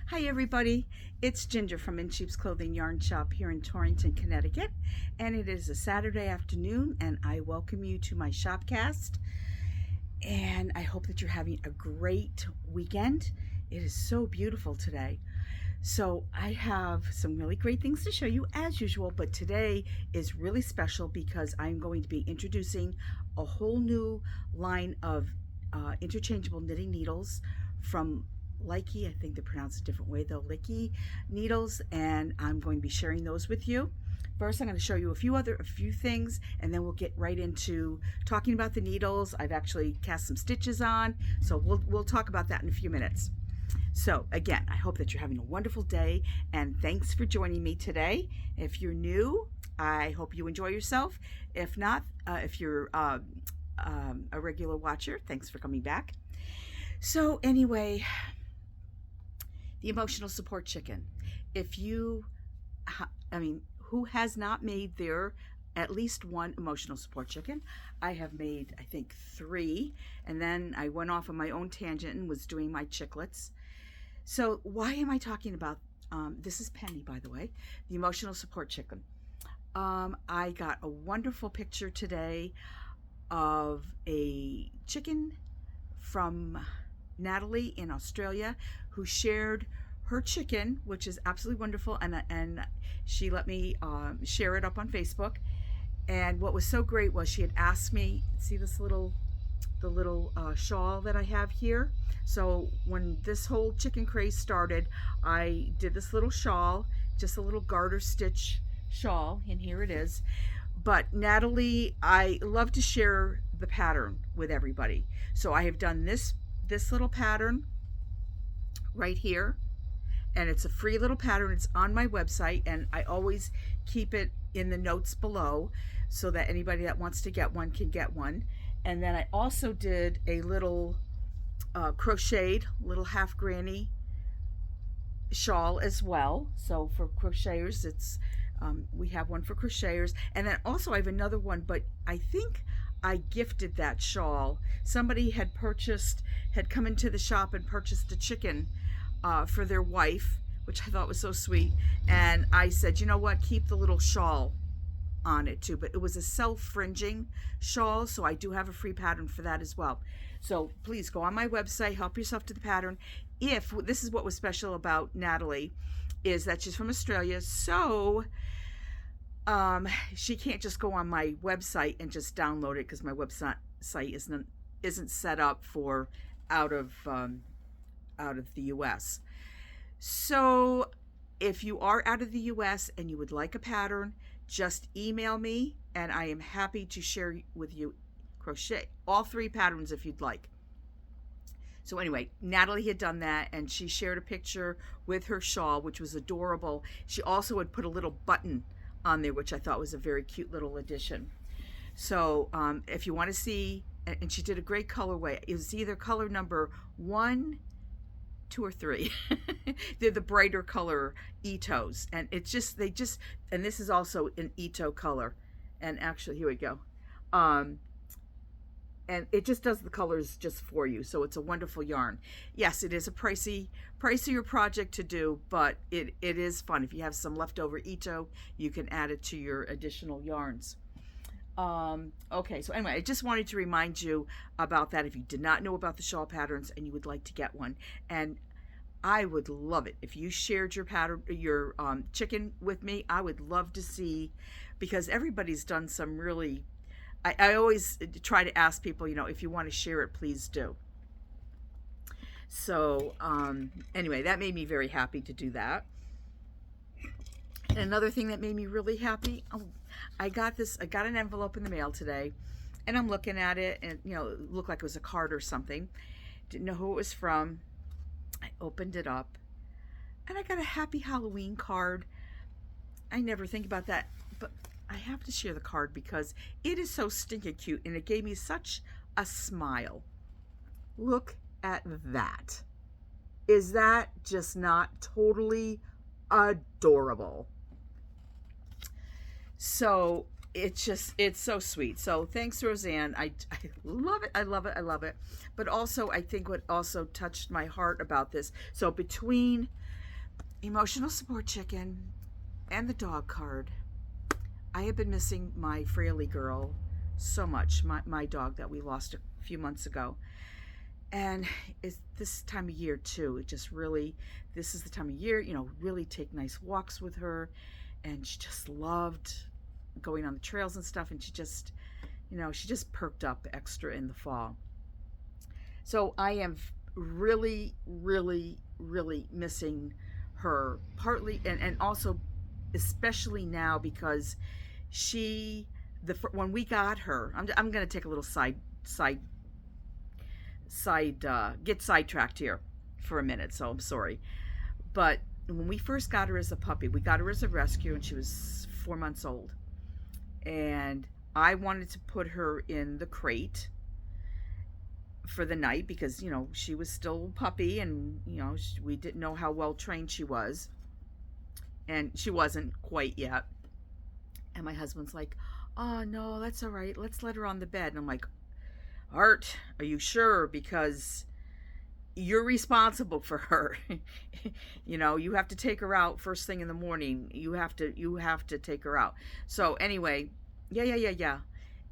Hi everybody, it's Ginger from In Sheep's Clothing Yarn Shop here in Torrington, Connecticut, and it is a Saturday afternoon and I welcome you to my Shopcast, and I hope that you're having a great weekend. It is so beautiful today. So I have some really great things to show you as usual, but today is really special because I'm going to be introducing a whole new line of interchangeable knitting needles from Lykke. I think they're pronounced a different way though, Lykke needles, and I'm going to be sharing those with you. First, I'm going to show you a few things, and then we'll get right into talking about the needles. I've actually cast some stitches on, so we'll talk about that in a few minutes. So again, I hope that you're having a wonderful day, and thanks for joining me today. If you're new, I hope you enjoy yourself. If not, if you're a regular watcher, thanks for coming back. So anyway, the emotional support chicken. If you, who has not made their at least one emotional support chicken? I have made, I think, 3, and then I went off on my own tangent and was doing my chiclets. So why am I talking about, this is Penny, by the way, the emotional support chicken. I got a wonderful picture today of a chicken from Natalie in Australia, who shared her chicken, which is absolutely wonderful, and she let me share it up on Facebook. And what was so great was she had asked me, see this little shawl that I have here. So when this whole chicken craze started, I did this little shawl, just a little garter stitch shawl, and here it is. But Natalie, I love to share the pattern with everybody. So I have done this little pattern right here, and it's a free little pattern. It's on my website, and I always keep it in the notes below so that anybody that wants to get one can get one. And then I also did a little crocheted little half granny shawl as well. So for crocheters, it's we have one for crocheters, and then also I have another one, but I think I gifted that shawl. Somebody had come into the shop and purchased a chicken for their wife, which I thought was so sweet. And I said, you know what, keep the little shawl on it too. But it was a self-fringing shawl, so I do have a free pattern for that as well. So please go on my website, help yourself to the pattern. If this is what was special about Natalie, is that she's from Australia, so she can't just go on my website and just download it, because my website isn't set up for out of the US. So if you are out of the US and you would like a pattern, just email me and I am happy to share with you crochet all 3 patterns if you'd like. So anyway, Natalie had done that, and she shared a picture with her shawl, which was adorable. She also had put a little button on there, which I thought was a very cute little addition. So if you want to see, and she did a great colorway. It was either color number 1, 2, or 3. They're the brighter color Itos, and it's just and this is also an Ito color. And actually, here we go. And it just does the colors just for you, so it's a wonderful yarn. Yes, it is a pricier project to do, but it is fun. If you have some leftover Ito, you can add it to your additional yarns. Okay, so anyway, I just wanted to remind you about that if you did not know about the shawl patterns and you would like to get one. And I would love it if you shared your pattern, your chicken with me. I would love to see, because everybody's done some really, I always try to ask people, if you want to share it, please do. So anyway, that made me very happy to do that. And another thing that made me really happy, I got an envelope in the mail today, and I'm looking at it, and it looked like it was a card or something. Didn't know who it was from. I opened it up, and I got a happy Halloween card. I never think about that, but I have to share the card because it is so stinking cute, and it gave me such a smile. Look at that. Is that just not totally adorable? So it's so sweet. So thanks, Roseanne. I love it. I love it. I love it. But also, I think what also touched my heart about this, so between Emotional support chicken and the dog card. I have been missing my Fraley girl so much, my dog that we lost a few months ago. And it's this time of year too. It just really, this is the time of year, really take nice walks with her. And she just loved going on the trails and stuff. And she just perked up extra in the fall. So I am really, really, really missing her, partly, and also especially now because she, when we got her, I'm going to take a little side get sidetracked here for a minute, so I'm sorry. But when we first got her as a puppy, we got her as a rescue, and she was 4 months old. And I wanted to put her in the crate for the night because, she was still a puppy, and, we didn't know how well trained she was. And she wasn't quite yet. And my husband's like, oh, no, that's all right. Let's let her on the bed. And I'm like, Art, are you sure? Because you're responsible for her. You have to take her out first thing in the morning. You have to take her out. So anyway, yeah.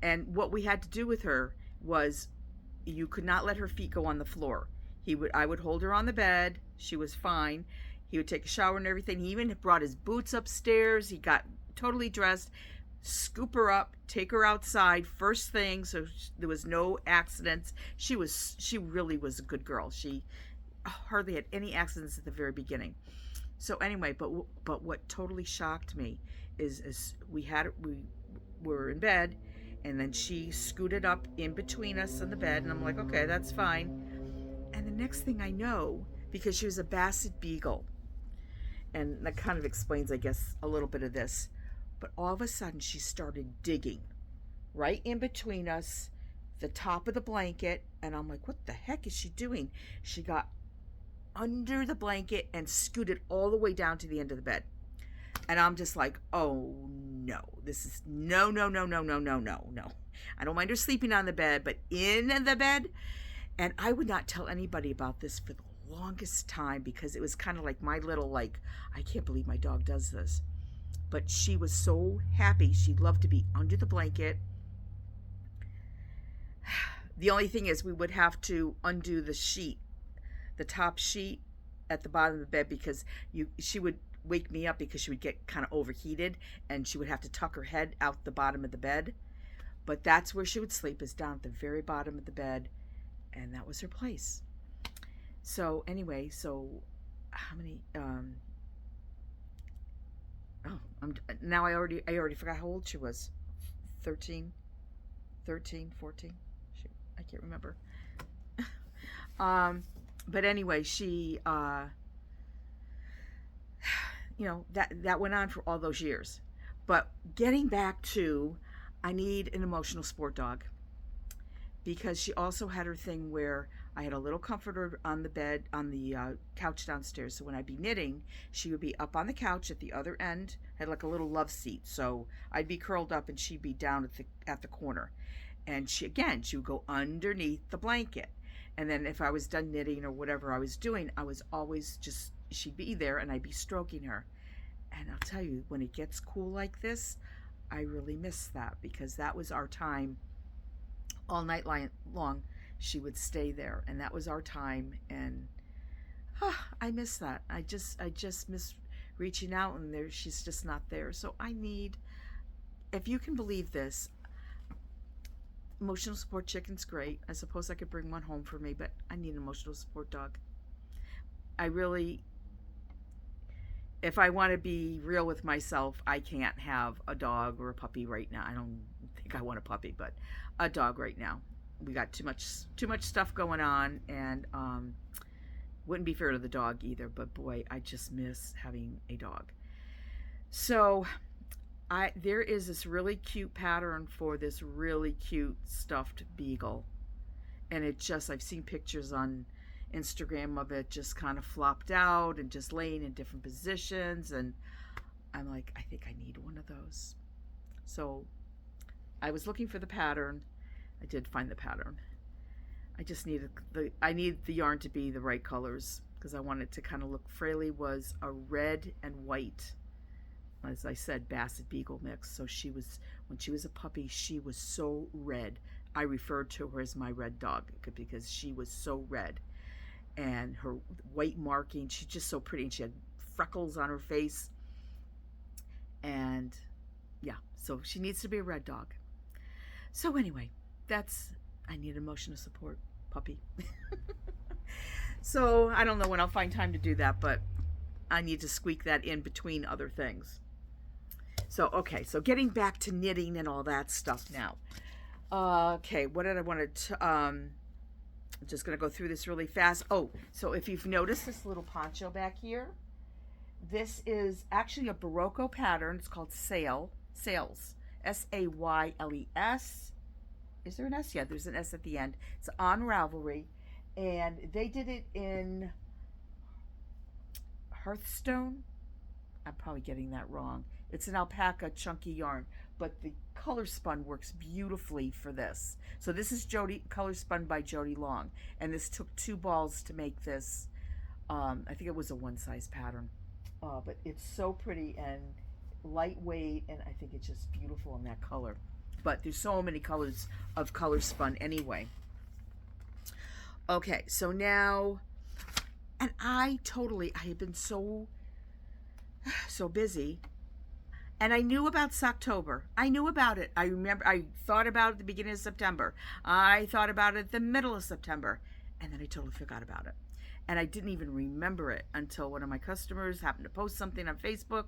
And what we had to do with her was you could not let her feet go on the floor. I would hold her on the bed. She was fine. He would take a shower and everything. He even brought his boots upstairs. He got totally dressed, scoop her up, take her outside first thing, so there was no accidents. She really was a good girl. She hardly had any accidents at the very beginning. So anyway, but what totally shocked me is we were in bed, and then she scooted up in between us in the bed, and I'm like, okay, that's fine. And the next thing I know, because she was a Basset Beagle, and that kind of explains, I guess, a little bit of this, but all of a sudden she started digging right in between us, the top of the blanket, and I'm like, what the heck is she doing? She got under the blanket and scooted all the way down to the end of the bed. And I'm just like, oh no, this is no. I don't mind her sleeping on the bed, but in the bed. And I would not tell anybody about this for the longest time because it was kind of like my little, like, I can't believe my dog does this. But she was so happy. She loved to be under the blanket. The only thing is we would have to undo the sheet, the top sheet at the bottom of the bed, because she would wake me up because she would get kind of overheated, and she would have to tuck her head out the bottom of the bed. But that's where she would sleep, is down at the very bottom of the bed, and that was her place. So anyway, how many now I already forgot how old she was. 13, 14. Shoot, I can't remember. But anyway, she that went on for all those years. But getting back to, I need an emotional support dog, because she also had her thing where I had a little comforter on the bed, on the couch downstairs. So when I'd be knitting, she would be up on the couch at the other end. I had like a little love seat. So I'd be curled up and she'd be down at the corner. And she would go underneath the blanket. And then if I was done knitting or whatever I was doing, I was always she'd be there and I'd be stroking her. And I'll tell you, when it gets cool like this, I really miss that, because that was our time all night long. She would stay there, and that was our time. And I miss that. I just miss reaching out, and she's just not there. So I need, if you can believe this, emotional support chicken's great. I suppose I could bring one home for me, but I need an emotional support dog. I really, if I want to be real with myself, I can't have a dog or a puppy right now. I don't think I want a puppy, but a dog right now. We got too much stuff going on, and wouldn't be fair to the dog either. But boy, I just miss having a dog. So there is this really cute pattern for this really cute stuffed beagle, and I've seen pictures on Instagram of it just kind of flopped out and just laying in different positions, and I'm like, I think I need one of those. So I was looking for the pattern. I did find the pattern. I just need I need the yarn to be the right colors, because I wanted to kind of look frilly, was a red and white, as I said, Basset Beagle mix. So she was, when she was a puppy, she was so red. I referred to her as my red dog because she was so red. And her white marking, she's just so pretty. And she had freckles on her face. And yeah, so she needs to be a red dog. So anyway, I need emotional support puppy. So I don't know when I'll find time to do that, but I need to squeak that in between other things. So, okay, so getting back to knitting and all that stuff now. Okay, what did I want to, I'm just going to go through this really fast. Oh, so if you've noticed this little poncho back here, this is actually a Barocco pattern. It's called Sales, Sayles. Is there an S? Yeah, there's an S at the end. It's on Ravelry, and they did it in Hearthstone. I'm probably getting that wrong. It's an alpaca chunky yarn, but the color spun works beautifully for this. So this is color spun by Jody Long, and this took 2 balls to make this. I think it was a 1-size pattern, but it's so pretty and lightweight, and I think it's just beautiful in that color. But there's so many colors of color spun anyway. Okay, so now, and I have been so busy. And I knew about Socktober. I knew about it. I remember I thought about it at the beginning of September. I thought about it at the middle of September. And then I totally forgot about it. And I didn't even remember it until one of my customers happened to post something on Facebook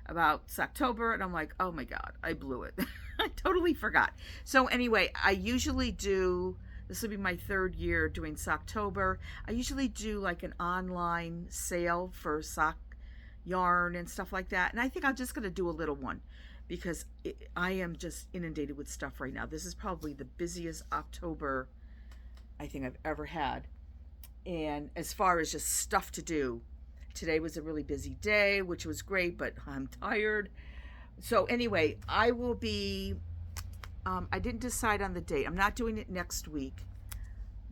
about Socktober. And I'm like, oh my God, I blew it. I totally forgot. So anyway, I usually do, this will be my 3rd year doing Socktober. I usually do like an online sale for sock yarn and stuff like that, and I think I'm just going to do a little one because I am just inundated with stuff right now. This is probably the busiest October I think I've ever had, and as far as just stuff to do, today was a really busy day, which was great, but I'm tired. So anyway, I will be I didn't decide on the date. I'm not doing it next week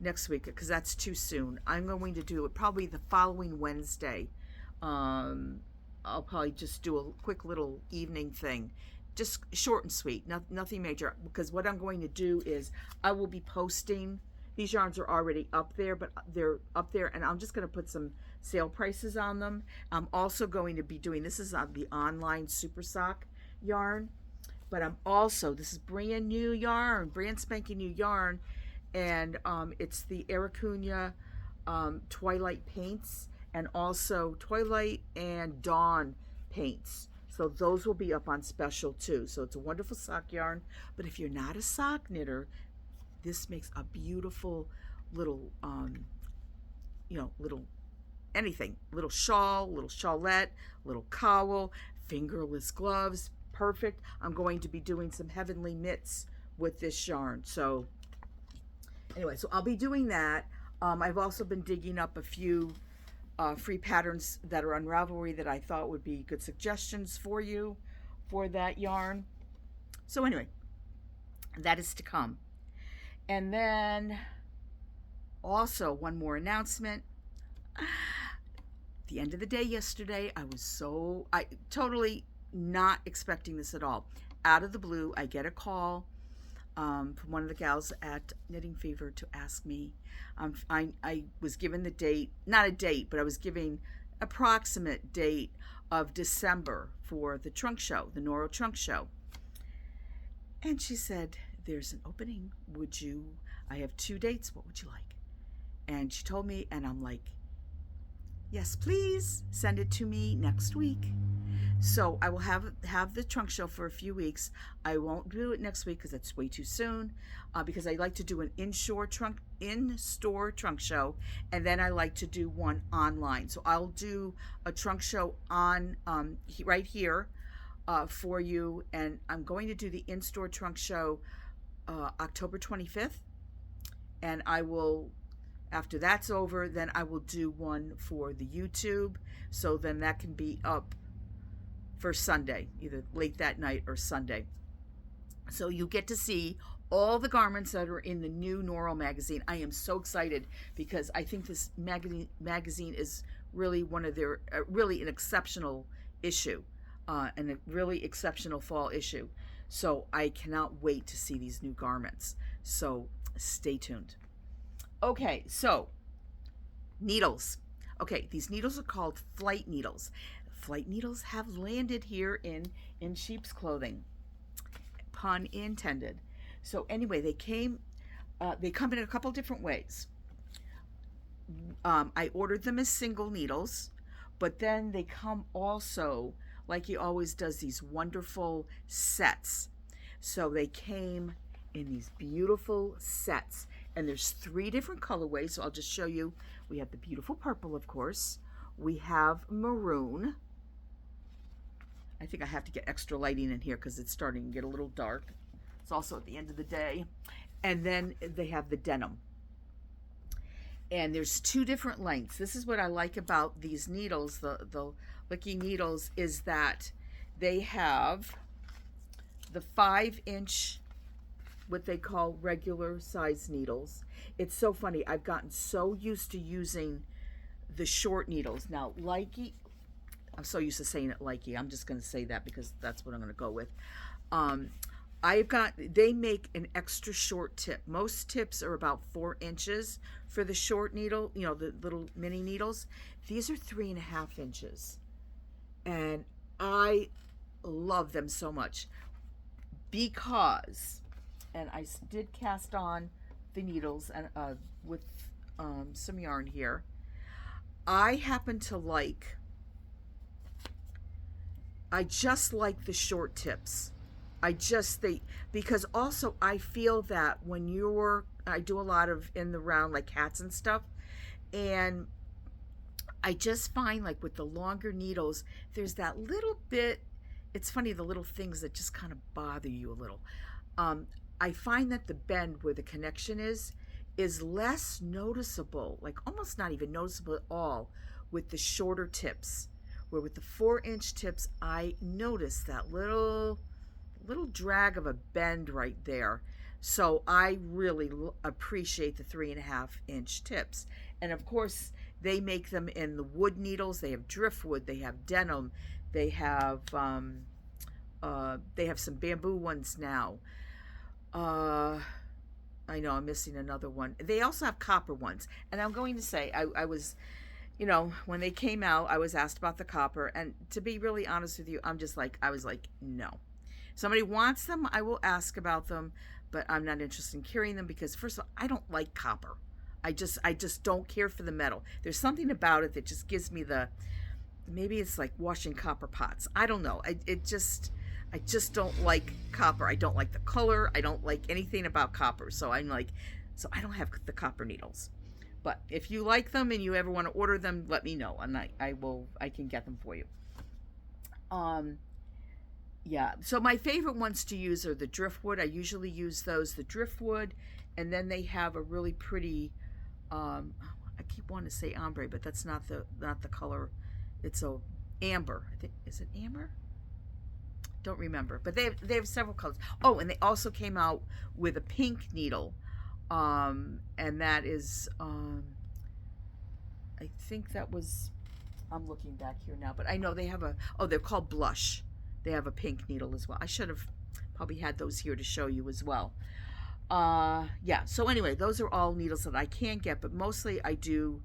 because that's too soon. I'm going to do it probably the following Wednesday. I'll probably just do a quick little evening thing, just short and sweet, nothing major, because what I'm going to do is I will be posting, these yarns are already up there, but they're up there, and I'm just going to put some sale prices on them. I'm also going to be doing, this is on the online Super Sock yarn, but I'm also, this is brand new yarn, brand spanking new yarn, and it's the Aracunia Twilight paints, and also Twilight and Dawn paints. So those will be up on special too. So it's a wonderful sock yarn. But if you're not a sock knitter, this makes a beautiful little, little anything. Little shawl, little shawlette, little cowl, fingerless gloves. Perfect. I'm going to be doing some heavenly mitts with this yarn. So anyway, so I'll be doing that. I've also been digging up a few free patterns that are on Ravelry that I thought would be good suggestions for you for that yarn. So anyway, that is to come. And then also one more announcement. At the end of the day yesterday, I totally not expecting this at all. Out of the blue, I get a call from one of the gals at Knitting Fever to ask me. I was given the date, not a date, but I was giving approximate date of December for the trunk show, the Noro trunk show. And she said, there's an opening. I have 2 dates. What would you like? And she told me, and I'm like, yes, please send it to me next week. So I will have the trunk show for a few weeks. I won't do it next week because it's way too soon. Because I like to do an in-store trunk show, and then I like to do one online. So I'll do a trunk show on right here for you, and I'm going to do the in-store trunk show October 25th, and I will. After that's over, then I will do one for the YouTube. So then that can be up for Sunday, either late that night or Sunday. So you get to see all the garments that are in the new Normal magazine. I am so excited because I think this magazine is really one of their, really an exceptional issue, and a really exceptional fall issue. So I cannot wait to see these new garments. So stay tuned. Okay, so needles. Okay, these needles are called flight needles. Flight needles have landed here in sheep's clothing. Pun intended. So anyway, they come in a couple different ways. I ordered them as single needles, but then they come also, like he always does, these wonderful sets. So they came in these beautiful sets, and there's 3 different colorways. So I'll just show you. We have the beautiful purple, of course. We have maroon. I think I have to get extra lighting in here because it's starting to get a little dark. It's also at the end of the day. And then they have the denim. And there's 2 different lengths. This is what I like about these needles, the Lykke needles, is that they have the 5-inch, what they call regular size needles. It's so funny. I've gotten so used to using the short needles. Now, Lykke, I'm so used to saying it Lykke. I'm just going to say that because that's what I'm going to go with. They make an extra short tip. Most tips are about 4 inches for the short needle, you know, the little mini needles. These are 3.5 inches. And I love them so much because, and I did cast on the needles and with some yarn here. I happen to like, I just like the short tips. Because also I feel that when I do a lot of in the round, like hats and stuff, and I just find like with the longer needles, there's that little bit, it's funny, the little things that just kind of bother you a little. I find that the bend where the connection is less noticeable, like almost not even noticeable at all with the shorter tips. Where with the 4-inch tips, I notice that little drag of a bend right there. So I really appreciate the 3.5-inch tips. And of course, they make them in the wood needles. They have driftwood, they have denim, they have some bamboo ones now. I know I'm missing another one. They also have copper ones. And I'm going to say, I was, you know, when they came out, I was asked about the copper. And to be really honest with you, I was like, no. Somebody wants them, I will ask about them, but I'm not interested in carrying them because, first of all, I don't like copper. I just don't care for the metal. There's something about it that just gives me maybe it's like washing copper pots. I don't know. I just don't like copper. I don't like the color. I don't like anything about copper. So I don't have the copper needles. But if you like them and you ever want to order them, let me know, and I can get them for you. Yeah, so my favorite ones to use are the driftwood. I usually use those, the driftwood, and then they have a really pretty, I keep wanting to say ombre, but that's not the color. It's a amber. I think, is it amber? Don't remember, but they have several colors. Oh, and they also came out with a pink needle, and that is, I think that was, I'm looking back here now, but I know they have they're called blush. They have a pink needle as well. I should have probably had those here to show you as well. Yeah, so anyway, those are all needles that I can get, but mostly I do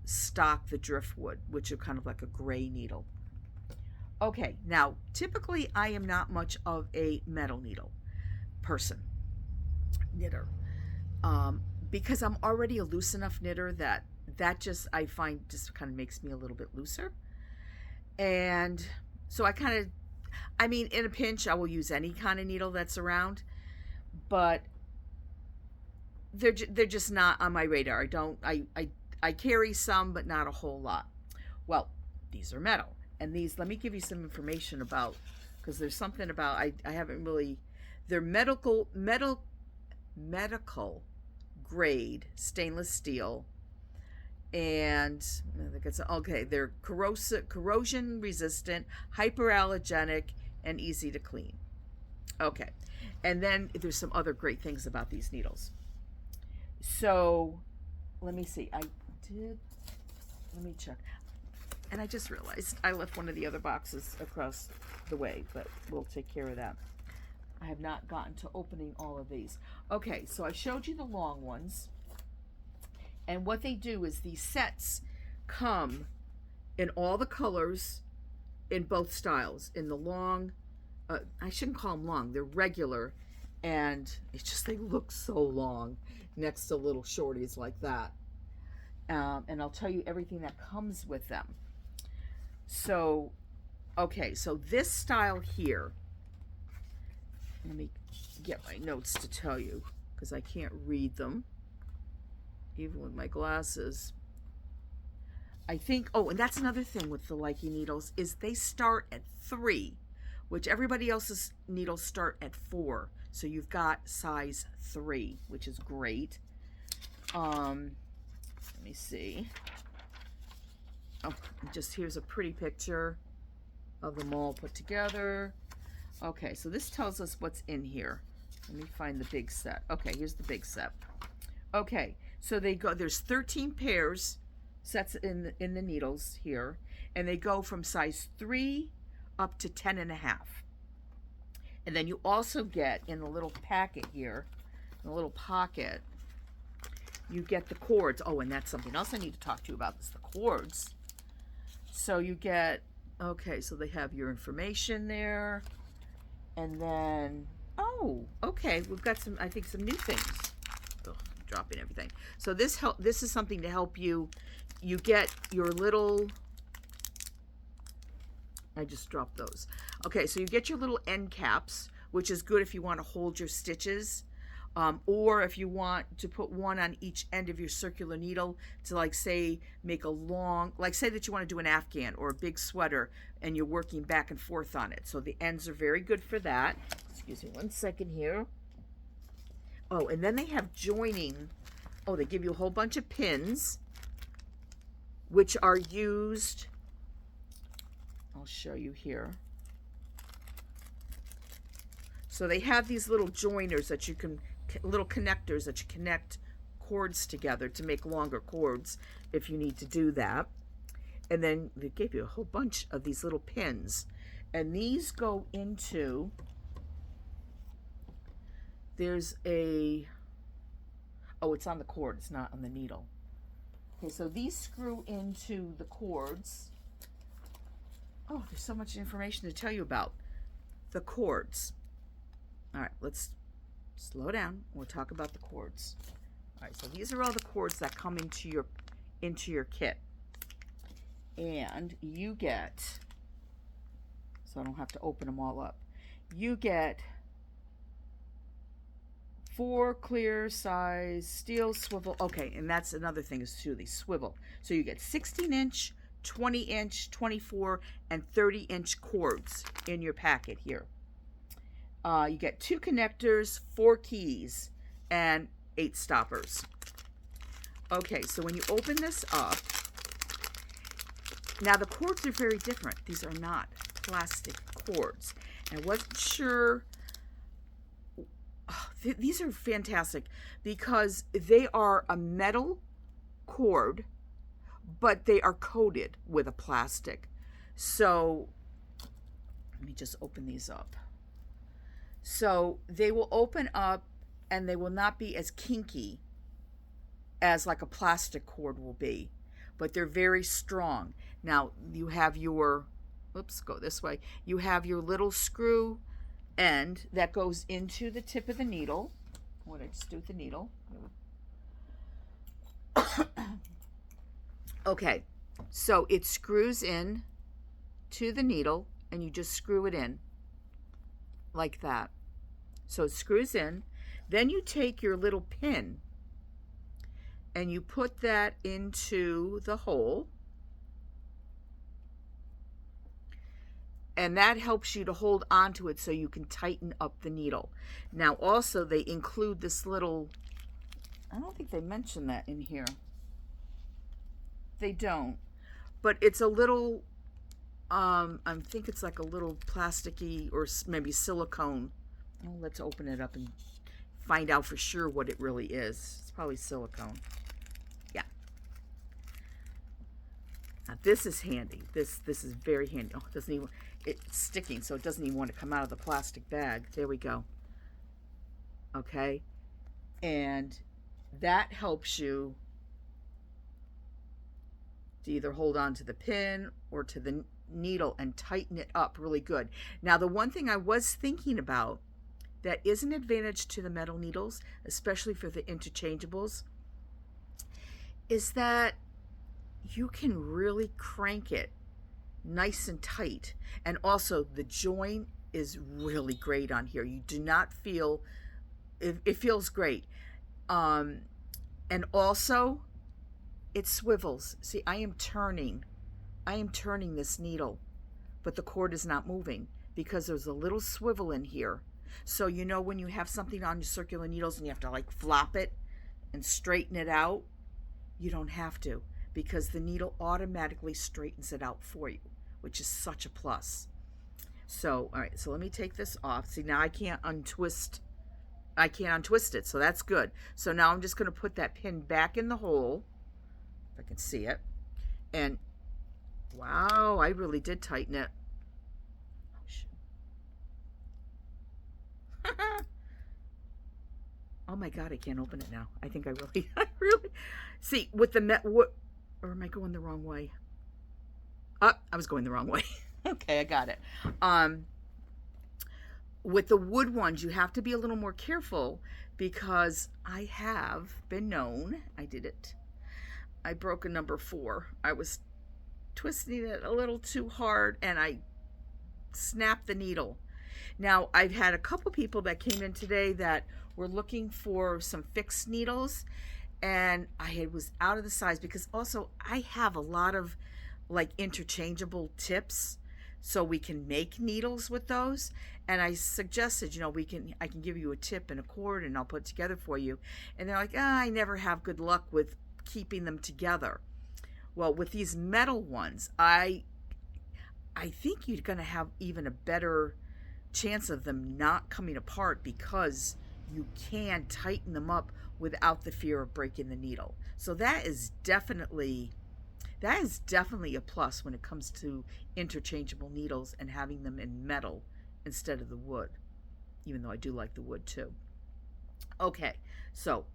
stock the driftwood, which are kind of like a gray needle. Okay, now, typically I am not much of a metal needle person, knitter, because I'm already a loose enough knitter that I find just kind of makes me a little bit looser. And so in a pinch, I will use any kind of needle that's around, but they're just not on my radar. I carry some, but not a whole lot. Well, these are metal. And these, let me give you some information about, because there's something about, I haven't really, they're medical grade stainless steel, and I think it's, okay, they're corrosion resistant, hyperallergenic, and easy to clean. Okay. And then there's some other great things about these needles. So let me see. Let me check. And I just realized I left one of the other boxes across the way, but we'll take care of that. I have not gotten to opening all of these. Okay, so I showed you the long ones. And what they do is these sets come in all the colors in both styles. In the long, I shouldn't call them long, they're regular. And it's just, they look so long next to little shorties like that. And I'll tell you everything that comes with them. So, okay, so this style here, let me get my notes to tell you because I can't read them, even with my glasses. I think, oh, and that's another thing with the Lykke needles is they start at 3, which everybody else's needles start at 4. So you've got size 3, which is great. Let me see. Oh, just here's a pretty picture of them all put together. Okay, so this tells us what's in here. Let me find the big set. Okay, here's the big set. Okay, so they go, there's 13 pairs sets in the needles here, and they go from size 3 up to 10.5. And then you also get in the little packet here, in the little pocket, you get the cords. Oh, and that's something else I need to talk to you about, is the cords. So you get, okay, so they have your information there. And then, oh, okay, we've got some, I think, some new things. Ugh, I'm dropping everything. So this is something to help you. You get your little, I just dropped those. Okay, so you get your little end caps, which is good if you want to hold your stitches. Or if you want to put one on each end of your circular needle to, like, say, make a long, like, say that you want to do an Afghan or a big sweater and you're working back and forth on it. So the ends are very good for that. Excuse me one second here. Oh, and then they have joining. Oh, they give you a whole bunch of pins, which are used, I'll show you here. So they have these little joiners that you can, little connectors that you connect cords together to make longer cords if you need to do that. And then they gave you a whole bunch of these little pins. And these go into, there's a, oh, it's on the cord, it's not on the needle. Okay, so these screw into the cords. Oh, there's so much information to tell you about the cords. All right, let's slow down. We'll talk about the cords. All right, so these are all the cords that come into your kit. And you get, so I don't have to open them all up, you get 4 clear size steel swivel. Okay, and that's another thing is too, they swivel. So you get 16-inch, 20-inch, 24, and 30-inch cords in your packet here. You get 2 connectors, 4 keys, and 8 stoppers. Okay, so when you open this up, now the cords are very different. These are not plastic cords. And I wasn't sure. Oh, these are fantastic because they are a metal cord, but they are coated with a plastic. So let me just open these up. So they will open up and they will not be as kinky as like a plastic cord will be, but they're very strong. Now you have your, oops, go this way. You have your little screw end that goes into the tip of the needle. What did I just do with the needle? Okay, so it screws in to the needle and you just screw it in like that. So it screws in. Then you take your little pin and you put that into the hole. And that helps you to hold onto it so you can tighten up the needle. Now also they include this little, I don't think they mention that in here. They don't. But it's a little, I think it's like a little plasticky or maybe silicone Well, let's open it up and find out for sure what it really is. It's probably silicone. Yeah. Now this is handy. This is very handy. Oh, it doesn't even, it's sticking, so it doesn't even want to come out of the plastic bag. There we go. Okay. And that helps you to either hold on to the pin or to the needle and tighten it up really good. Now, the one thing I was thinking about that is an advantage to the metal needles, especially for the interchangeables, is that you can really crank it nice and tight. And also the joint is really great on here. You do not feel, it feels great. And also it swivels. See, I am turning this needle, but the cord is not moving because there's a little swivel in here. So you know when you have something on your circular needles and you have to like flop it and straighten it out, you don't have to, because the needle automatically straightens it out for you, which is such a plus. So, all right, so let me take this off. See, now I can't untwist it, so that's good. So now I'm just going to put that pin back in the hole, if I can see it. And wow, I really did tighten it. Oh my God, I can't open it now. I think I really, see, with the or am I going the wrong way? I was going the wrong way. Okay, I got it. With the wood ones, you have to be a little more careful because I have been known, I did it. I broke a number 4. I was twisting it a little too hard and I snapped the needle. Now, I've had a couple people that came in today that were looking for some fixed needles, and I was out of the size because also I have a lot of like interchangeable tips, so we can make needles with those. And I suggested, you know, I can give you a tip and a cord and I'll put it together for you. And they're like, I never have good luck with keeping them together. Well, with these metal ones, I think you're going to have even a better chance of them not coming apart because you can tighten them up without the fear of breaking the needle. So that is definitely a plus when it comes to interchangeable needles and having them in metal instead of the wood, even though I do like the wood too. Okay, so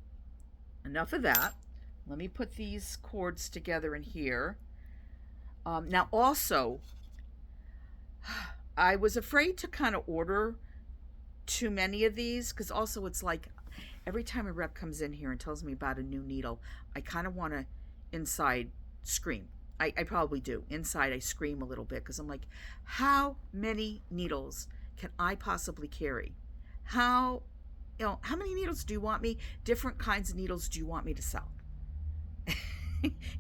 enough of that. Let me put these cords together in here. Now also, I was afraid to kind of order too many of these because also it's like every time a rep comes in here and tells me about a new needle, I kind of want to inside scream. I probably do. Inside I scream a little bit because I'm like, how many needles can I possibly carry? How many needles do you want me? Different kinds of needles do you want me to sell?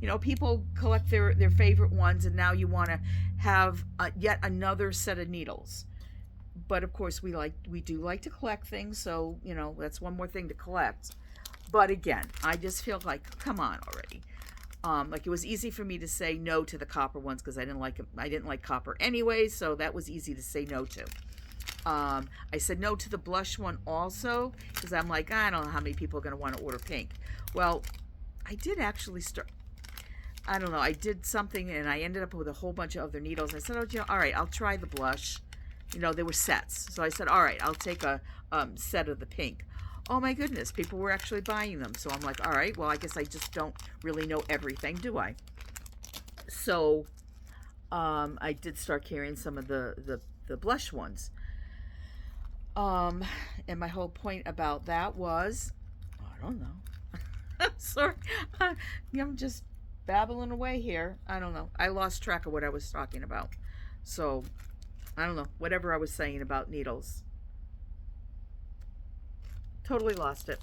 You know, people collect their favorite ones, and now you want to have yet another set of needles. But of course, we do like to collect things, so you know that's one more thing to collect. But again, I just feel like, come on already. Like it was easy for me to say no to the copper ones because I didn't like copper anyway, so that was easy to say no to. I said no to the blush one also because I'm like, I don't know how many people are going to want to order pink. Well, I did actually I don't know, I did something and I ended up with a whole bunch of other needles. I said, oh, all right, I'll try the blush. You know, they were sets. So I said, all right, I'll take a set of the pink. Oh my goodness, people were actually buying them. So I'm like, all right, well, I guess I just don't really know everything, do I? So I did start carrying some of the blush ones. And my whole point about that was, I don't know. Sorry, I'm just babbling away here. I don't know. I lost track of what I was talking about. So, I don't know. Whatever I was saying about needles. Totally lost it.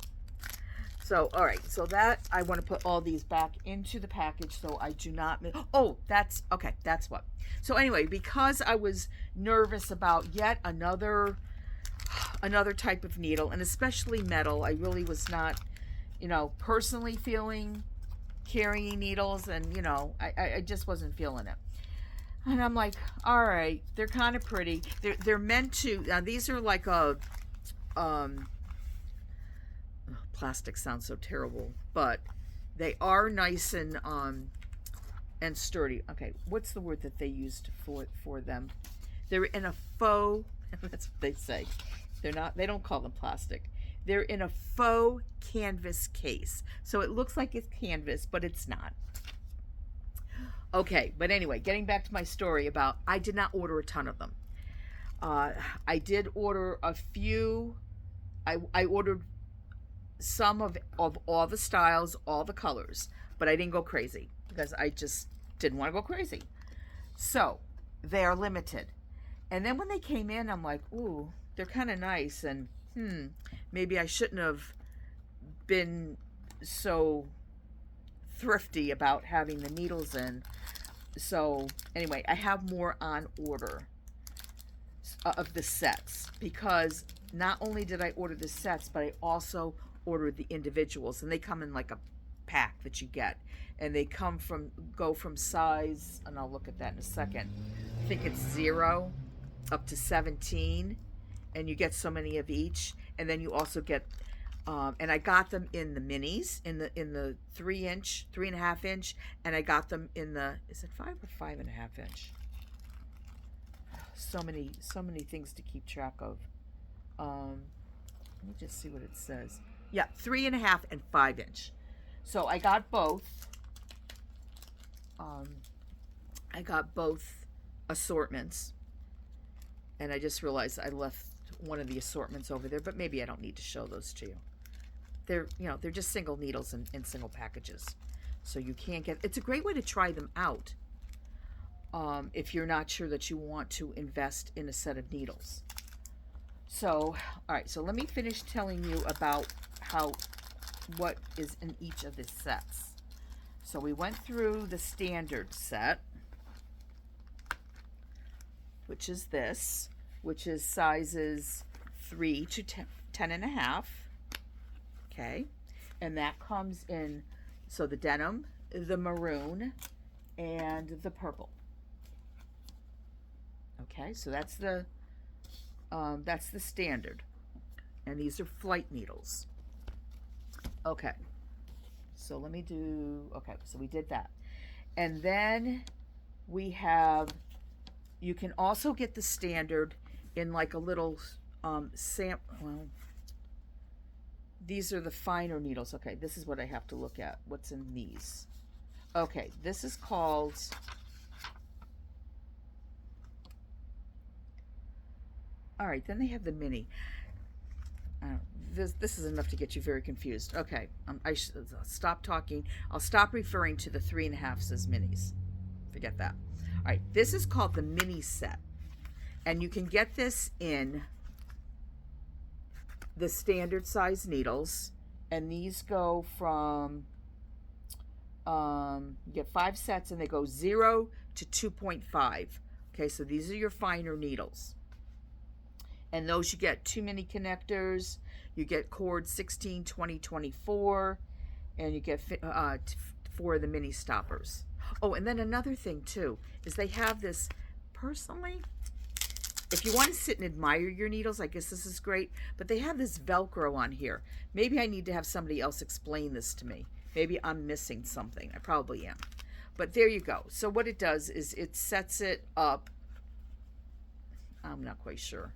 So, all right. So that, I want to put all these back into the package so I do not miss. Oh, that's, okay. That's what. So anyway, because I was nervous about yet another type of needle, and especially metal, I really was not, you know, personally feeling carrying needles, and you know, I just wasn't feeling it. And I'm like, all right, they're kind of pretty. They're meant to. Now these are like a um, plastic sounds so terrible, but they are nice and sturdy. Okay, what's the word that they used for them? They're in a faux. That's what they say. They're not. They don't call them plastic. They're in a faux canvas case, so it looks like it's canvas, but it's not. Okay, but anyway, getting back to my story about I did not order a ton of them. I did order a few. I ordered some of all the styles, all the colors, but I didn't go crazy because I just didn't want to go crazy. So they are limited. And then when they came in, I'm like, ooh, they're kind of nice. And maybe I shouldn't have been so thrifty about having the needles in. So anyway, I have more on order of the sets, because not only did I order the sets, but I also ordered the individuals, and they come in like a pack that you get, and they go from size, and I'll look at that in a second. I think it's 0 up to 17, and you get so many of each, and then you also get and I got them in the minis, in the 3-inch, 3.5-inch, and I got them in the, is it 5 or 5.5-inch? So many things to keep track of. Let me just see what it says. Yeah, 3.5 and 5-inch. So I got both. I got both assortments, and I just realized I left one of the assortments over there, but maybe I don't need to show those to you. They're just single needles in single packages, so you can't get. It's a great way to try them out. If you're not sure that you want to invest in a set of needles. So, all right, so let me finish telling you about what is in each of the sets. So we went through the standard set, which is this, which is sizes 3 to 10.5. Okay, and that comes in, so the denim, the maroon, and the purple. Okay, so that's the standard, and these are flight needles. Okay, so let me do. Okay, so we did that, and then we have. You can also get the standard in like a little well, these are the finer needles. Okay, this is what I have to look at. What's in these? Okay, this is called. All right, then they have the mini. This is enough to get you very confused. Okay, I should stop talking. I'll stop referring to the 3.5s as minis. Forget that. All right, this is called the mini set, and you can get this in the standard size needles, and these go from you get 5 sets, and they go 0 to 2.5. Okay, so these are your finer needles. And those you get 2 mini connectors, you get cord 16, 20, 24, and you get 4 of the mini stoppers. Oh, and then another thing too is they have this, personally, if you want to sit and admire your needles, I guess this is great, but they have this Velcro on here. Maybe I need to have somebody else explain this to me. Maybe I'm missing something. I probably am. But there you go. So what it does is it sets it up. I'm not quite sure.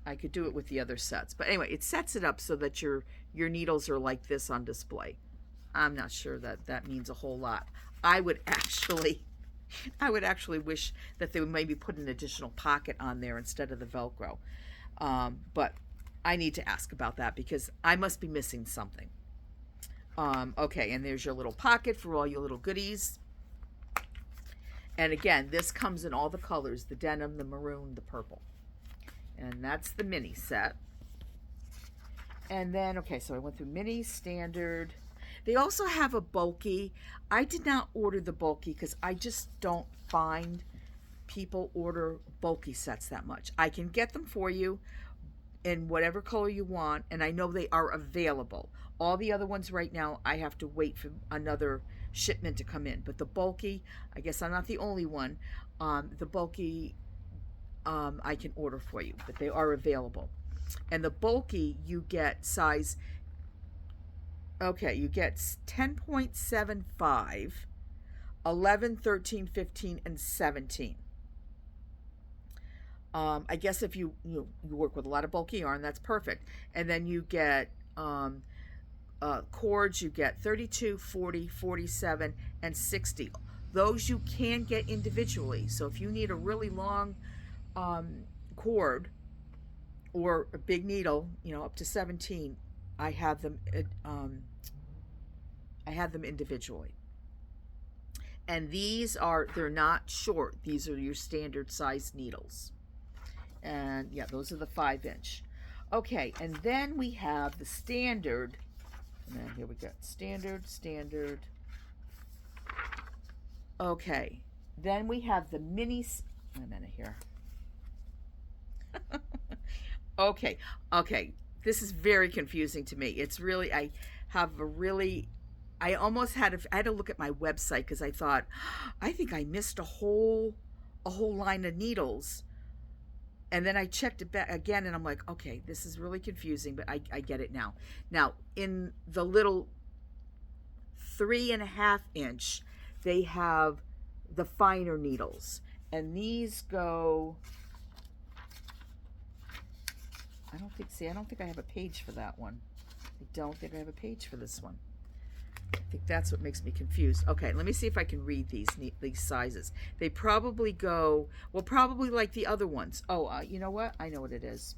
I could do it with the other sets. But anyway, it sets it up so that your needles are like this on display. I'm not sure that means a whole lot. I would actually wish that they would maybe put an additional pocket on there instead of the Velcro. But I need to ask about that because I must be missing something. Okay, and there's your little pocket for all your little goodies. And again, this comes in all the colors, the denim, the maroon, the purple. And that's the mini set. And then, okay, so I went through mini, standard. They also have a bulky. I did not order the bulky because I just don't find people order bulky sets that much. I can get them for you in whatever color you want, and I know they are available. All the other ones right now, I have to wait for another shipment to come in. But the bulky, I guess I'm not the only one. The bulky, I can order for you, but they are available. And the bulky, you get size, okay, you get 10.75, 11, 13, 15, and 17. I guess if you work with a lot of bulky yarn, that's perfect. And then you get cords, you get 32, 40, 47, and 60. Those you can get individually. So if you need a really long cord or a big needle, up to 17, I have them individually. And they're not short. These are your standard size needles. And yeah, those are the 5-inch. Okay, and then we have the standard. And then here we go. Standard. Okay, then we have the mini. A minute here. Okay. This is very confusing to me. It's really, I almost had to look at my website because I thought, I think I missed a whole line of needles. And then I checked it back again, and I'm like, okay, this is really confusing, but I get it now. Now, in the little 3.5 inch, they have the finer needles. And these go, I don't think I have a page for that one. I don't think I have a page for this one. I think that's what makes me confused. Okay, let me see if I can read these sizes. They probably go, well, probably like the other ones. Oh, you know what? I know what it is.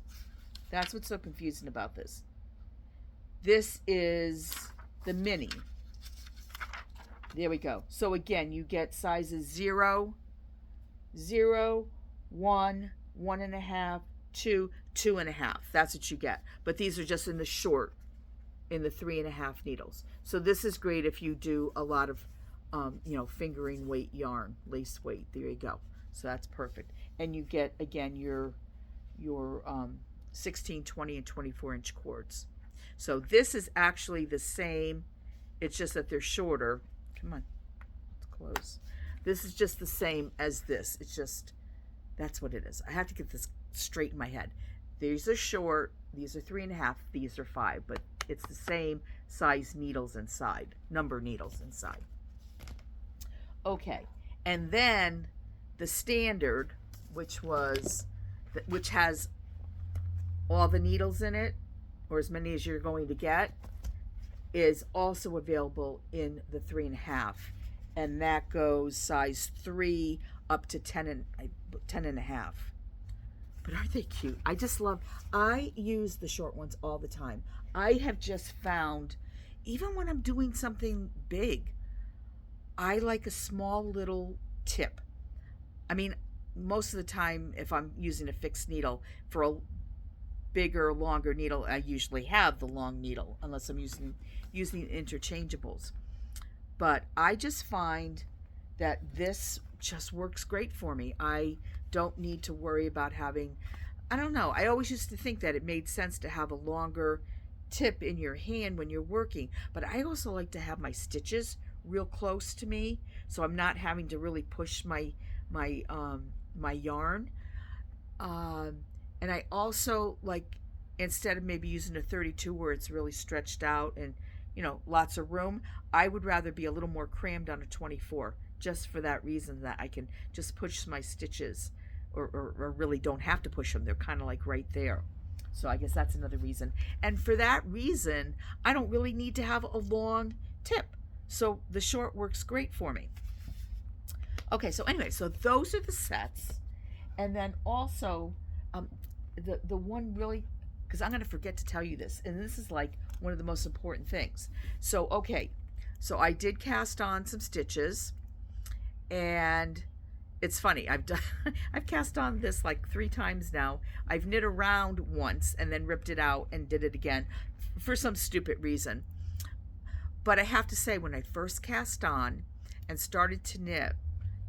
That's what's so confusing about this. This is the mini. There we go. So again, you get sizes 0, 1, 1.5, 2, 2.5. That's what you get. But these are just in the short, in the 3.5 needles. So this is great if you do a lot of, fingering weight yarn, lace weight. There you go. So that's perfect. And you get, again, your 16, 20, and 24-inch cords. So this is actually the same. It's just that they're shorter. Come on, it's close. This is just the same as this. It's just, that's what it is. I have to get this straight in my head. These are short. These are 3.5. These are 5. But it's the same size needles inside, number needles inside. Okay, and then the standard, which has all the needles in it, or as many as you're going to get, is also available in the 3.5, and that goes size 3 up to 10.5. But aren't they cute? I use the short ones all the time. I have just found, even when I'm doing something big, I like a small little tip. I mean, most of the time, if I'm using a fixed needle, for a bigger, longer needle, I usually have the long needle, unless I'm using interchangeables. But I just find that this just works great for me. I don't need to worry about having, I don't know, I always used to think that it made sense to have a longer tip in your hand when you're working, but I also like to have my stitches real close to me, so I'm not having to really push my yarn. And I also like, instead of maybe using a 32 where it's really stretched out and lots of room, I would rather be a little more crammed on a 24, just for that reason, that I can just push my stitches, or really don't have to push them. They're kind of like right there. So I guess that's another reason. And for that reason, I don't really need to have a long tip. So the short works great for me. Okay, so anyway, so those are the sets. And then also, the one really, because I'm going to forget to tell you this, and this is like one of the most important things. So, okay, so I did cast on some stitches, and it's funny, I've cast on this like 3 times now. I've knit around once and then ripped it out and did it again for some stupid reason. But I have to say, when I first cast on and started to knit,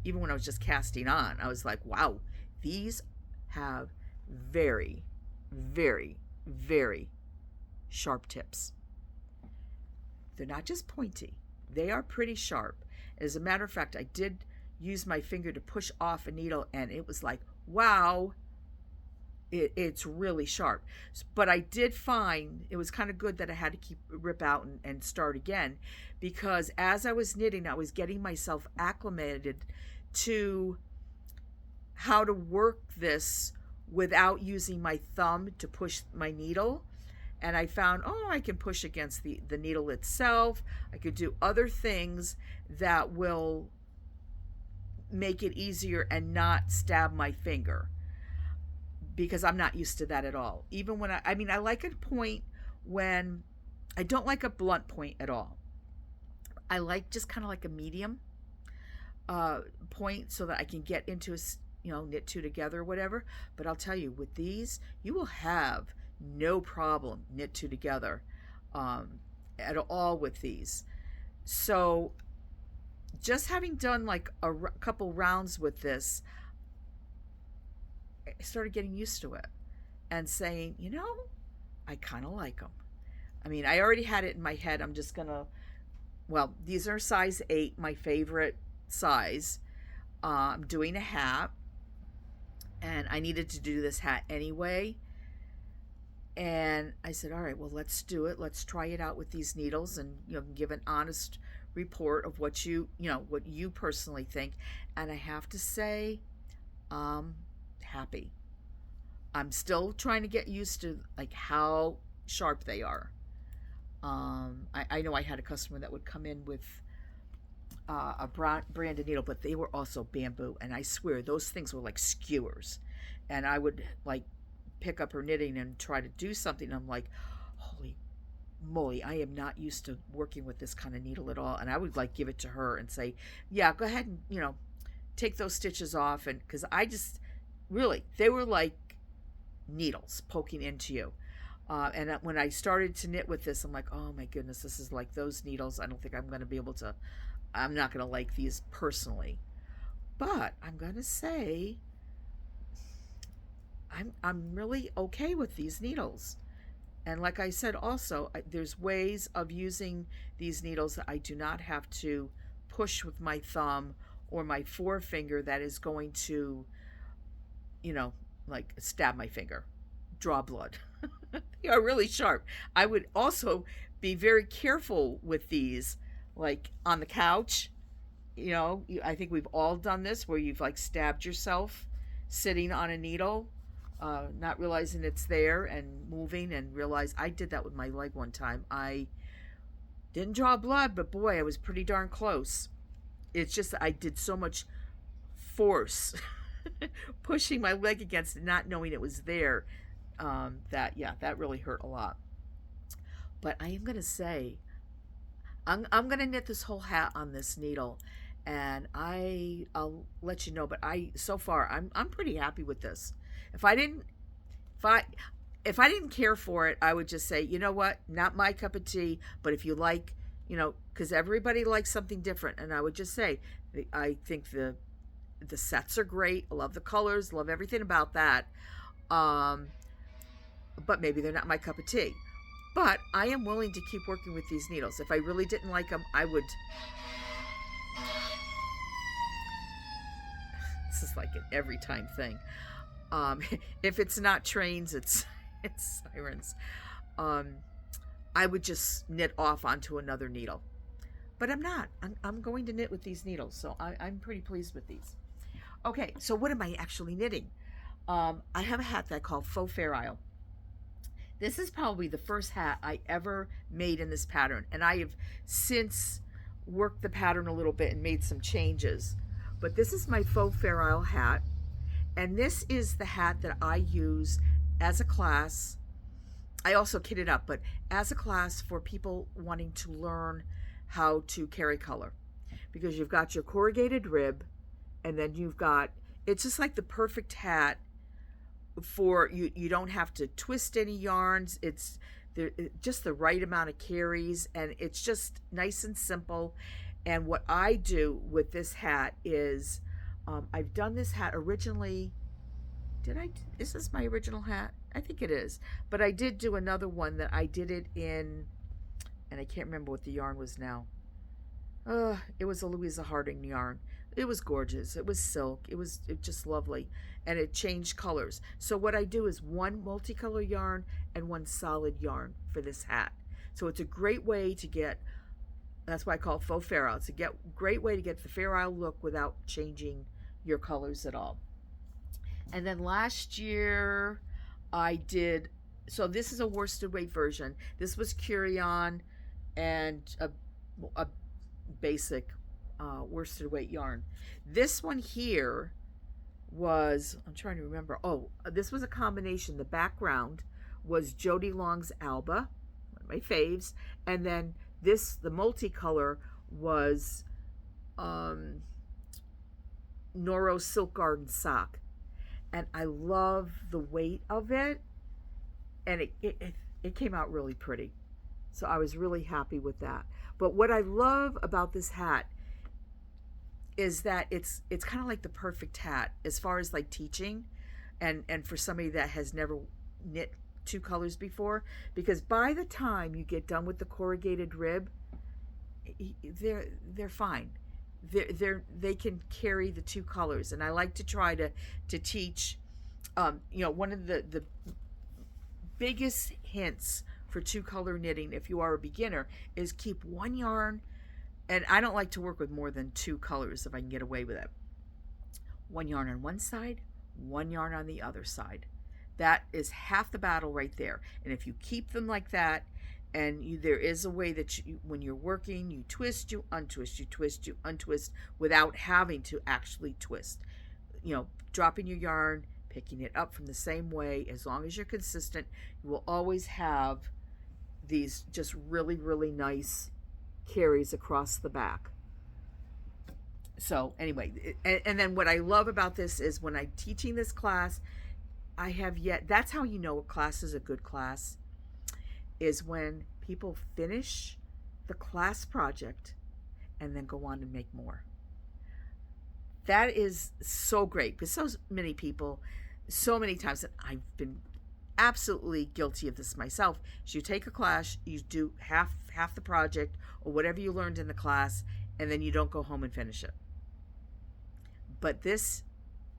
even when I was just casting on, I was like, wow, these have very, very, very sharp tips. They're not just pointy. They are pretty sharp. As a matter of fact, I did use my finger to push off a needle, and it was like, wow, It's really sharp. But I did find it was kind of good that I had to rip out and start again, because as I was knitting, I was getting myself acclimated to how to work this without using my thumb to push my needle. And I found, oh, I can push against the needle itself. I could do other things that will make it easier and not stab my finger, because I'm not used to that at all. Even when I mean, I like a point when I don't like a blunt point at all. I like just kind of like a medium point so that I can get into a, knit two together or whatever. But I'll tell you, with these, you will have no problem knit two together at all with these. So just having done like a couple rounds with this, I started getting used to it and saying, I kind of like them. I mean, I already had it in my head. I'm just going to, well, these are size 8, my favorite size. I'm doing a hat, and I needed to do this hat anyway. And I said, all right, well, let's do it. Let's try it out with these needles and, give an honest report of what what you personally think. And I have to say, happy. I'm still trying to get used to like how sharp they are. I know I had a customer that would come in with a branded needle, but they were also bamboo, and I swear those things were like skewers. And I would like pick up her knitting and try to do something, and I'm like, holy moly, I am not used to working with this kind of needle at all. And I would like give it to her and say, yeah, go ahead and take those stitches off. And because I just really, they were like needles poking into you. And when I started to knit with this, I'm like, oh my goodness, this is like those needles. I don't think I'm going to be able to, I'm not going to like these personally. But I'm going to say I'm really okay with these needles. And like I said, also, there's ways of using these needles that I do not have to push with my thumb or my forefinger that is going to, like stab my finger, draw blood. They are really sharp. I would also be very careful with these, like on the couch. I think we've all done this where you've like stabbed yourself sitting on a needle, not realizing it's there and moving, and realize I did that with my leg one time. I didn't draw blood, but boy, I was pretty darn close. It's just that I did so much force pushing my leg against it, not knowing it was there, that really hurt a lot. But I am gonna say, I'm gonna knit this whole hat on this needle, and I'll let you know. But so far I'm pretty happy with this. If I didn't care for it, I would just say, you know what, not my cup of tea. But if you like, because everybody likes something different, and I would just say, I think the sets are great. I love the colors, love everything about that. But maybe they're not my cup of tea. But I am willing to keep working with these needles. If I really didn't like them, I would. This is like an every time thing. If it's not trains, it's sirens. I would just knit off onto another needle. But I'm not. I'm going to knit with these needles, so I'm pretty pleased with these. Okay, so what am I actually knitting? I have a hat that I call Faux Fair Isle. This is probably the first hat I ever made in this pattern, and I have since worked the pattern a little bit and made some changes. But this is my Faux Fair Isle hat, and this is the hat that I use as a class. I also kit it up, but as a class for people wanting to learn how to carry color, because you've got your corrugated rib, and then it's just like the perfect hat for you don't have to twist any yarns. It's just the right amount of carries, and it's just nice and simple. And what I do with this hat is I've done this hat originally. Is this my original hat? I think it is, but I did do another one that I did it in, and I can't remember what the yarn was now. It was a Louisa Harding yarn. it was gorgeous. It was silk. It just lovely. And it changed colors. So what I do is one multicolor yarn and one solid yarn for this hat. So it's a great way to get, that's why I call it faux fair isle. It's a great way to get the fair isle look without changing your colors at all. And then last year I did, so this is a worsted weight version. This was Curion and a basic worsted weight yarn. This one here was, I'm trying to remember, this was a combination. The background was Jody Long's Alba, one of my faves, and then this, the multicolor, was Noro's Silk Garden Sock. And I love the weight of it, and it came out really pretty. So I was really happy with that. But what I love about this hat is that it's kind of like the perfect hat as far as like teaching, and for somebody that has never knit two colors before, because by the time you get done with the corrugated rib, they're fine. They can carry the two colors. And I like to try to teach, one of the biggest hints for two color knitting, if you are a beginner, is keep one yarn. And I don't like to work with more than two colors if I can get away with it. One yarn on one side, one yarn on the other side. That is half the battle right there. And if you keep them like that, and there is a way that when you're working, you twist, you untwist, you twist, you untwist, without having to actually twist. Dropping your yarn, picking it up from the same way, as long as you're consistent, you will always have these just really, really nice carries across the back. So anyway, and then what I love about this is when I'm teaching this class, that's how you know a class is a good class, is when people finish the class project and then go on and make more. That is so great, because so many people, so many times, and I've been absolutely guilty of this myself, is you take a class, you do half the project or whatever you learned in the class, and then you don't go home and finish it. But this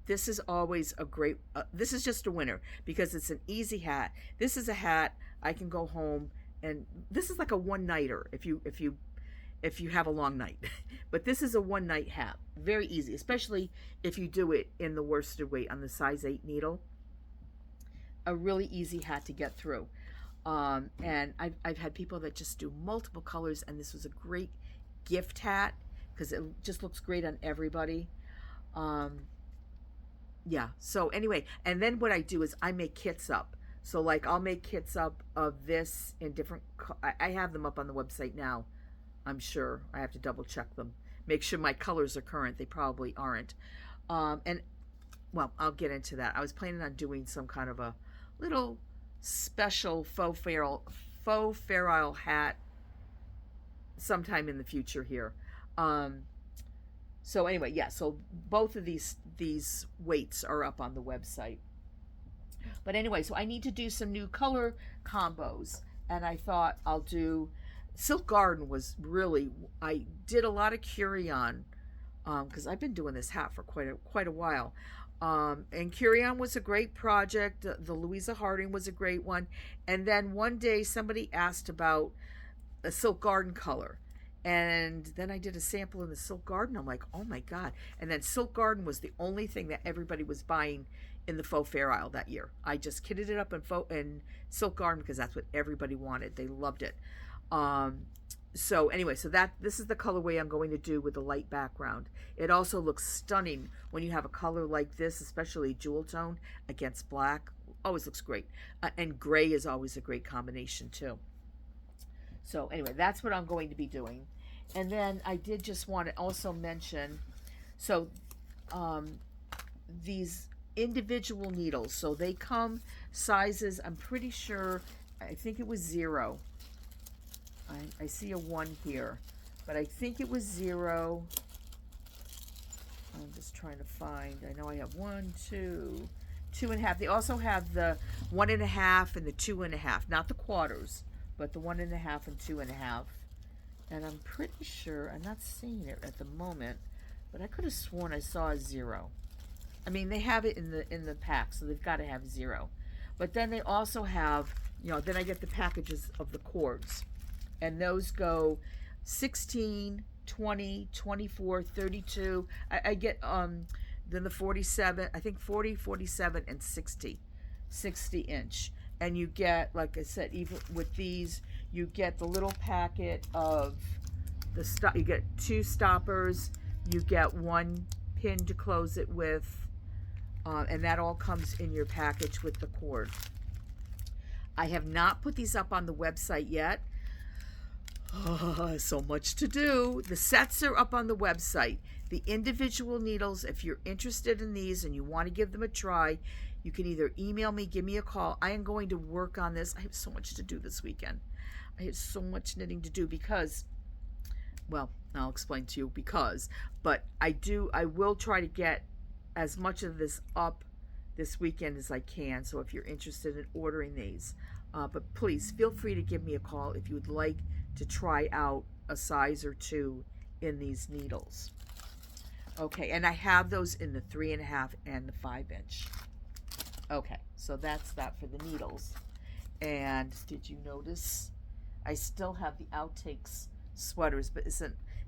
is always a great, this is just a winner, because it's an easy hat. This is a hat I can go home, and this is like a one-nighter if you have a long night. But this is a one-night hat. Very easy, especially if you do it in the worsted weight on the size 8 needle. A really easy hat to get through. And I've had people that just do multiple colors, and this was a great gift hat because it just looks great on everybody. Yeah, so anyway, and then what I do is I make kits up. So like I'll make kits up of this in different, I have them up on the website now. I'm sure I have to double check them. Make sure my colors are current. They probably aren't. And well, I'll get into that. I was planning on doing some kind of a little special faux fair isle hat sometime in the future here. So anyway, yeah, so both of these weights are up on the website. But anyway, so I need to do some new color combos, and I thought I'll do Silk Garden. Was really, I did a lot of Curion because I've been doing this hat for quite a while. And Curion was a great project. The Louisa Harding was a great one. And then one day somebody asked about a Silk Garden color. And then I did a sample in the Silk Garden. I'm like, oh my God. And then Silk Garden was the only thing that everybody was buying in the faux fair isle that year. I just kitted it up in Silk Garden because that's what everybody wanted. They loved it. So anyway, so this is the colorway I'm going to do with the light background. It also looks stunning when you have a color like this, especially jewel tone against black. Always looks great. And gray is always a great combination too. So anyway, that's what I'm going to be doing. And then I did just want to also mention, so these individual needles, so they come sizes, I'm pretty sure, I think it was 0. I see a 1 here, but I think it was 0. I'm just trying to find, I know I have 1, 2, 2.5. They also have the 1.5 and the 2.5, not the quarters, but the 1.5 and 2.5. And I'm pretty sure, I'm not seeing it at the moment, but I could have sworn I saw a 0. I mean, they have it in the pack, so they've got to have 0. But then they also have, then I get the packages of the cords, and those go 16, 20, 24, 32. I get then the 47, I think 40, 47, and 60 inch. And you get, like I said, even with these, you get the little packet of the stop. You get 2 stoppers. You get 1 pin to close it with, and that all comes in your package with the cord. I have not put these up on the website yet. Oh, so much to do. The sets are up on the website. The individual needles, if you're interested in these and you want to give them a try, you can either email me, give me a call. I am going to work on this. I have so much to do this weekend. I have so much knitting to do because, well, I'll explain to you because, but I will try to get as much of this up this weekend as I can. So if you're interested in ordering these, but please feel free to give me a call if you would like to try out a size or 2 in these needles. Okay, and I have those in the 3.5 and the 5 inch. Okay, so that's that for the needles. And did you notice I still have the outtakes sweaters, but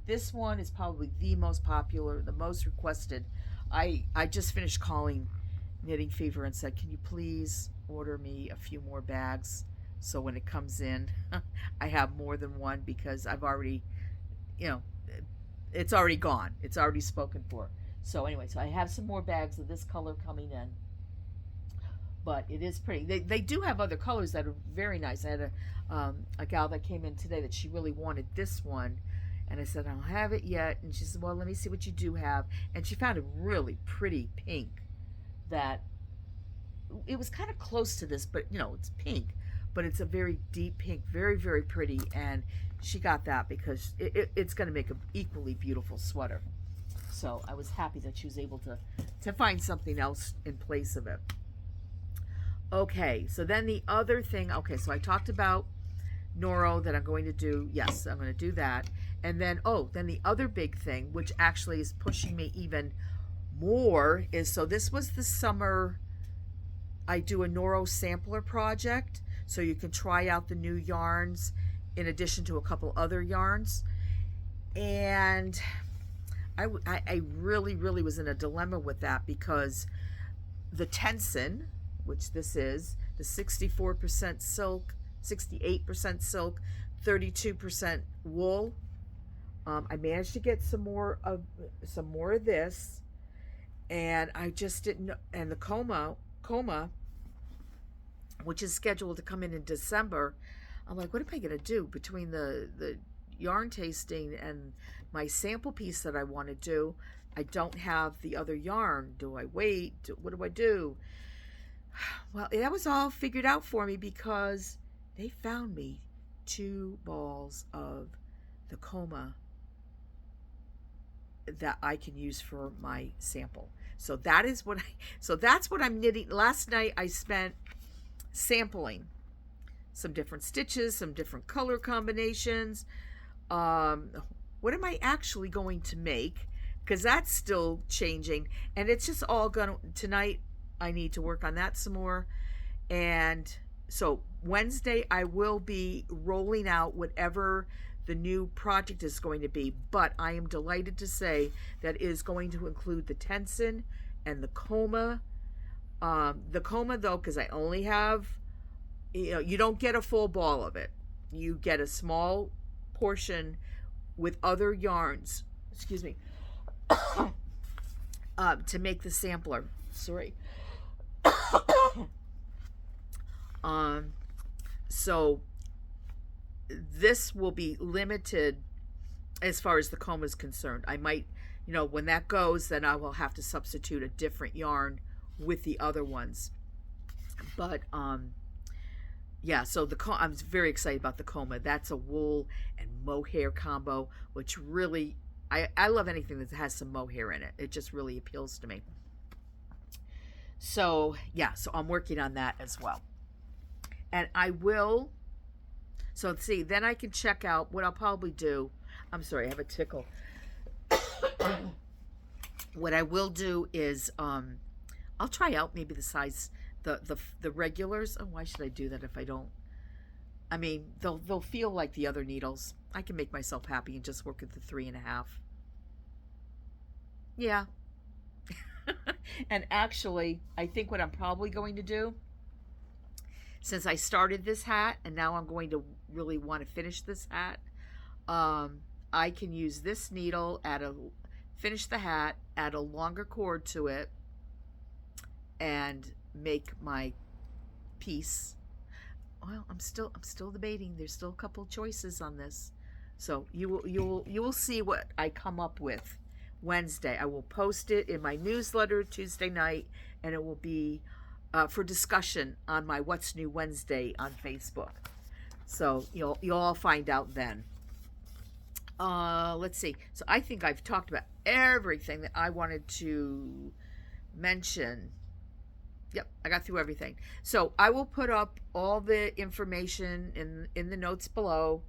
this one is probably the most popular, the most requested. I just finished calling Knitting Fever and said, can you please order me a few more bags so when it comes in I have more than one, because I've already, it's already gone, it's already spoken for. So anyway, so I have some more bags of this color coming in, but it is pretty. They do have other colors that are very nice. I had a gal that came in today that she really wanted this one, and I said, I don't have it yet, and she said, well, let me see what you do have. And she found a really pretty pink that it was kind of close to this, but it's pink, but it's a very deep pink, very, very pretty. And she got that because it's going to make an equally beautiful sweater. So I was happy that she was able to find something else in place of it. Okay, so then the other thing, okay, so I talked about Noro that I'm going to do. Yes, I'm going to do that. And then, then the other big thing, which actually is pushing me even more, is, so this was the summer, I do a Noro sampler project, so you can try out the new yarns in addition to a couple other yarns. And I really, really was in a dilemma with that, because the Tenson, which this is, the 64% silk, 68% silk, 32% wool. I managed to get some more of this, and I just didn't know. And the Coma, which is scheduled to come in December, I'm like, what am I gonna do between the yarn tasting and my sample piece that I want to do? I don't have the other yarn. Do I wait? What do I do? Well, that was all figured out for me, because they found me 2 balls of the Coma that I can use for my sample. So that's what I'm knitting. Last night I spent sampling some different stitches, some different color combinations. What am I actually going to make? Because that's still changing, and it's just all gonna, tonight I need to work on that some more. And so Wednesday I will be rolling out whatever the new project is going to be, but I am delighted to say that it is going to include the Tenson and the Coma. The Coma, though, because I only have, you don't get a full ball of it. You get a small portion with other yarns, excuse me, to make the sampler. Sorry. So this will be limited as far as the Coma is concerned. I might, when that goes, then I will have to substitute a different yarn with the other ones. But yeah, so I'm very excited about the Coma. That's a wool and mohair combo, which really, I love anything that has some mohair in it. It just really appeals to me. So yeah, so I'm working on that as well. And I will, so see, then I can check out what I'll probably do. I'm sorry, I have a tickle. What I will do is I'll try out maybe the size, the regulars. Oh, why should I do that if I don't? I mean, they'll feel like the other needles. I can make myself happy and just work at the 3.5. Yeah. And actually, I think what I'm probably going to do, since I started this hat and now I'm going to really want to finish this hat, I can use this needle, finish the hat, add a longer cord to it, and make my piece. Well, I'm still debating. There's still a couple choices on this, so you will see what I come up with Wednesday. I will post it in my newsletter Tuesday night, and it will be for discussion on my What's New Wednesday on Facebook. So you'll all find out then. Let's see. So I think I've talked about everything that I wanted to mention. Yep, I got through everything. So I will put up all the information in the notes below.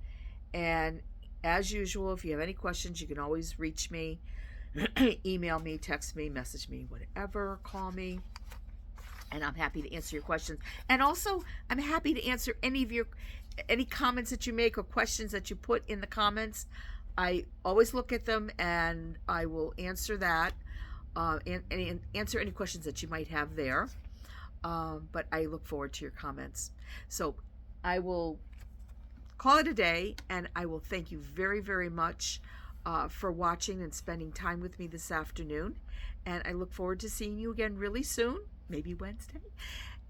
And as usual, if you have any questions, you can always reach me, email me, text me, message me, whatever, call me. And I'm happy to answer your questions. And also, I'm happy to answer any comments that you make or questions that you put in the comments. I always look at them and I will answer that and answer any questions that you might have there. But I look forward to your comments. So I will call it a day, and I will thank you very, very much for watching and spending time with me this afternoon. And I look forward to seeing you again really soon, maybe Wednesday.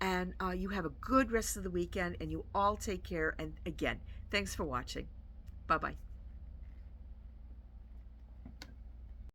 And you have a good rest of the weekend, and you all take care. And again, thanks for watching. Bye-bye.